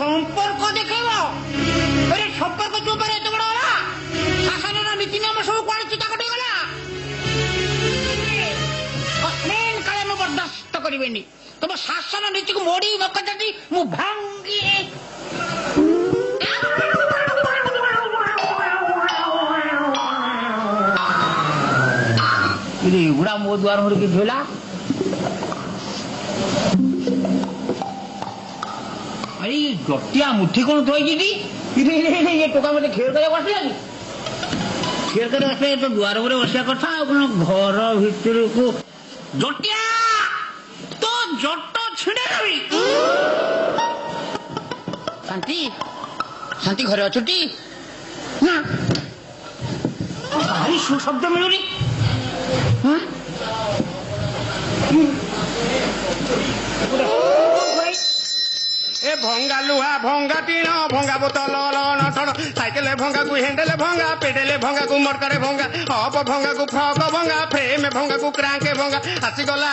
সম্পর্ক দেখেব সম্পর্ক চোপারে এত বড় হলা শাসনের নীতি নিয়ম সব কুଆଡେ চিতা কটি গলা কালে ମୁଁ ବରଦାସ୍ତ କରିବେନି ତମ ଶାସନ ନୀତିକୁ ମୋଡି ନକରି ମୁଁ ଭାଙ୍ଗି ଏଗୁଡା ମୋ ଦୁଆର ଘରେ କିଛି ହେଲା अरे जटिया मुठी कौन थी ये टोका मत खेल कर बसला खेल कर बसले तो द्वार पर बसिया कथा घर भीतर को जटिया तो जट छिड़े शांति शांति घरे अछुटी ना भारी सुशब्द मिलुनी ए भंगा लुहा भंगा टीण भंगा बोतल नटण साइकेल भंगा को हैंडल भंगा पेडल भंगा को मटकारे भंगा अप भंगा को फ्रक भंगा फ्रेम भंगा को क्रांक भंगा आसीगला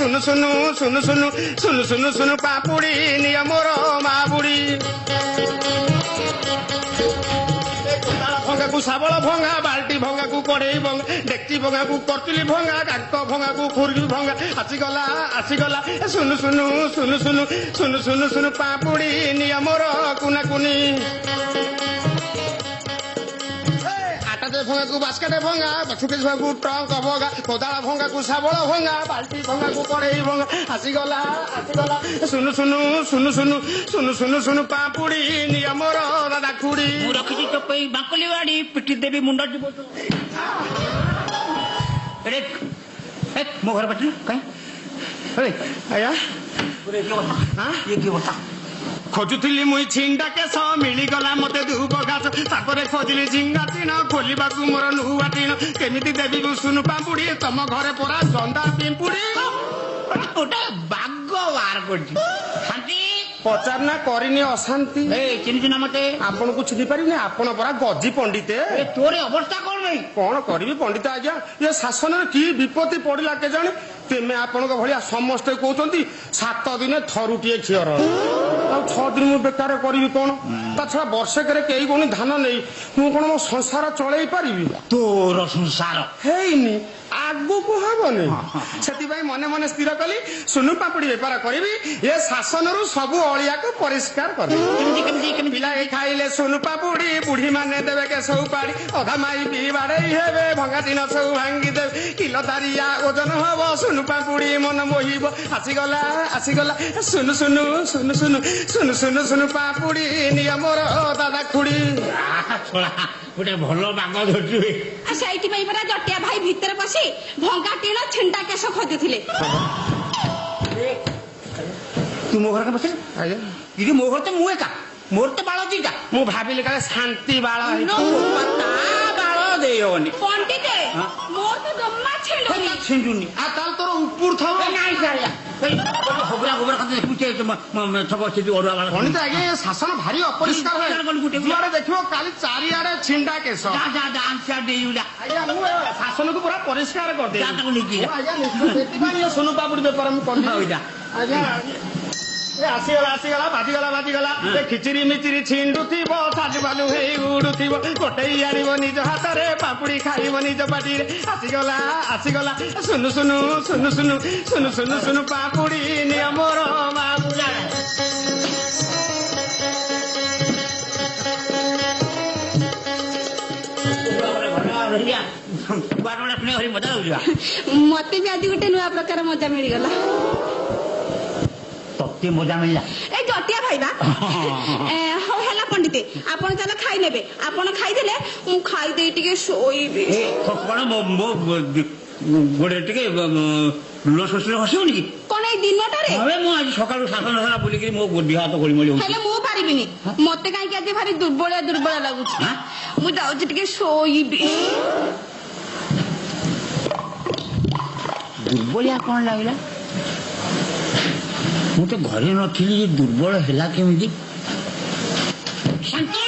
सुनु सुनु सुनु सुनु सुनु सुनु सुनु पापुड़ी निया मोर मा बुड़ी भंगा को साबल भंगा बाल्टी भंगा को कड़े भंगा डेक्ची भंगा को करचुली भंगा काक भंगा को खुरगी भंगा आसीगला सुनु सुनु सुनु सुनु सुनु सुनु सुनु पापुड़ी निया मोर कुना कुनी आटा भंगा को बास्केट भंगा सुकेश भंगा को ट्रंक भंगा कोदाला भंगा को साबल भंगा बाल्टी भंगा को कड़े भंगा आसीगला सुनु सुनु सुनु सुनु सुनु सुनु सुनु पापुड़ी निया मोर दादा खुड़ी रखी चपई बाकली वाड़ी पिटी देवी मुंडा जीव मो घर पटे कहीं आया ये की बता खोजुली मुई छिंडा केस मिलीगला मते धूप घास तापर खोजिली झिंगा टीण खोलवा मोर नुआ टीण केमिति देवी सुनु पापुड़ी तम घरे परा जंदा पिंपुड़ी गोटे बाग बार कर शांति पचारना करिनी अशांति चिन्ह मते आपण को चिन्ह पारि आपण परा गजी पंडिते तोर अवस्था कौन भाई कौन करी पंडित आज्ञा ये शासन की विपत्ति पड़ा के जाने तेमे आपण भाया समस्ते कहते 7 दिन थरुटीए क्षीर आ 6 दिन मु बेकार करी कौन ता छड़ा वर्षक कई कौन धान नहीं मु कौन मो संसार चलई पारि तोर संसार हेनी आगु को हबनी सेति भाई मने मने स्थिर कली सुनु पापड़ी बेपार करी ये शासन रु सब अलिया को परिष्कार कर पिला खाइले सुनु पापुड़ी बुढ़ी माने देवे के सब पाड़ी अधा माई पी बाड़े हेबे भंगा दिन सब भांगी देवे किलो तारिया ओजन हब सुनु पापुड़ी मन मोहिब आसीगला सुनु सुनु सुनु सुनु सुनु सुनु सुनु पापुड़ी निया मोर दादा खुड़ी गोटे भल बाग धरु से जटिया भाई भितर बसी भंगा टीण छिंटा केस खोजुले तू मो घर के बस मो घर तो मुझे का मोर तो बाल दीटा मु भाविले काले शांति बाल बाल देनी पंडित मोर तो जम्मा छिंडुनी छिंडुनी आ ताल तोर ऊपर था नहीं सारिया होबरा होबरा खाते पूछे सब से ओडा वाला पंडित आगे शासन भारी अपरिष्कार है जुआरे देखियो काली चारियाडे छिंडा केस जा आंसर देउला आया मु शासन को पूरा परिष्कार कर दे जा तको लिखी आया निश्चित बानी सोनु पापुड़ी बेपार हम कर होइजा आजा आसीगला बाजीगला खिचिरी मिचिरी छिंडु थी साजु बालू हे उड़ू थी गोटे आनिब निज हाथ में पापुड़ी खाइब निज पाटी आसीगला सुनु सुनु सुनु सुनु सुनु सुनु सुनु पापुड़ी निया मोर मा बुला मत भी आज गोटे नुआ प्रकार मजा मिलगला तत्ते मजा मिलला ए जटिया भाईबा हो हला पंडिते आपण चला खाई नेबे आपण खाई देले मु खाई दे टिके सोईबे कोन मो गोडे टिके लस लस हसिउनी कि कोन ए दिनटारे अबे मु आज सकाळ शासन सारा बोली कि मो गोडी हाथ गोली मोली हेले मु पारिबिनी मते काई के आज भारी दुर्बल लागुछ मु जाउ टिके सोईबे दुर्बलिया कौन लगला मुझे घरे नी दुर्बल है शांति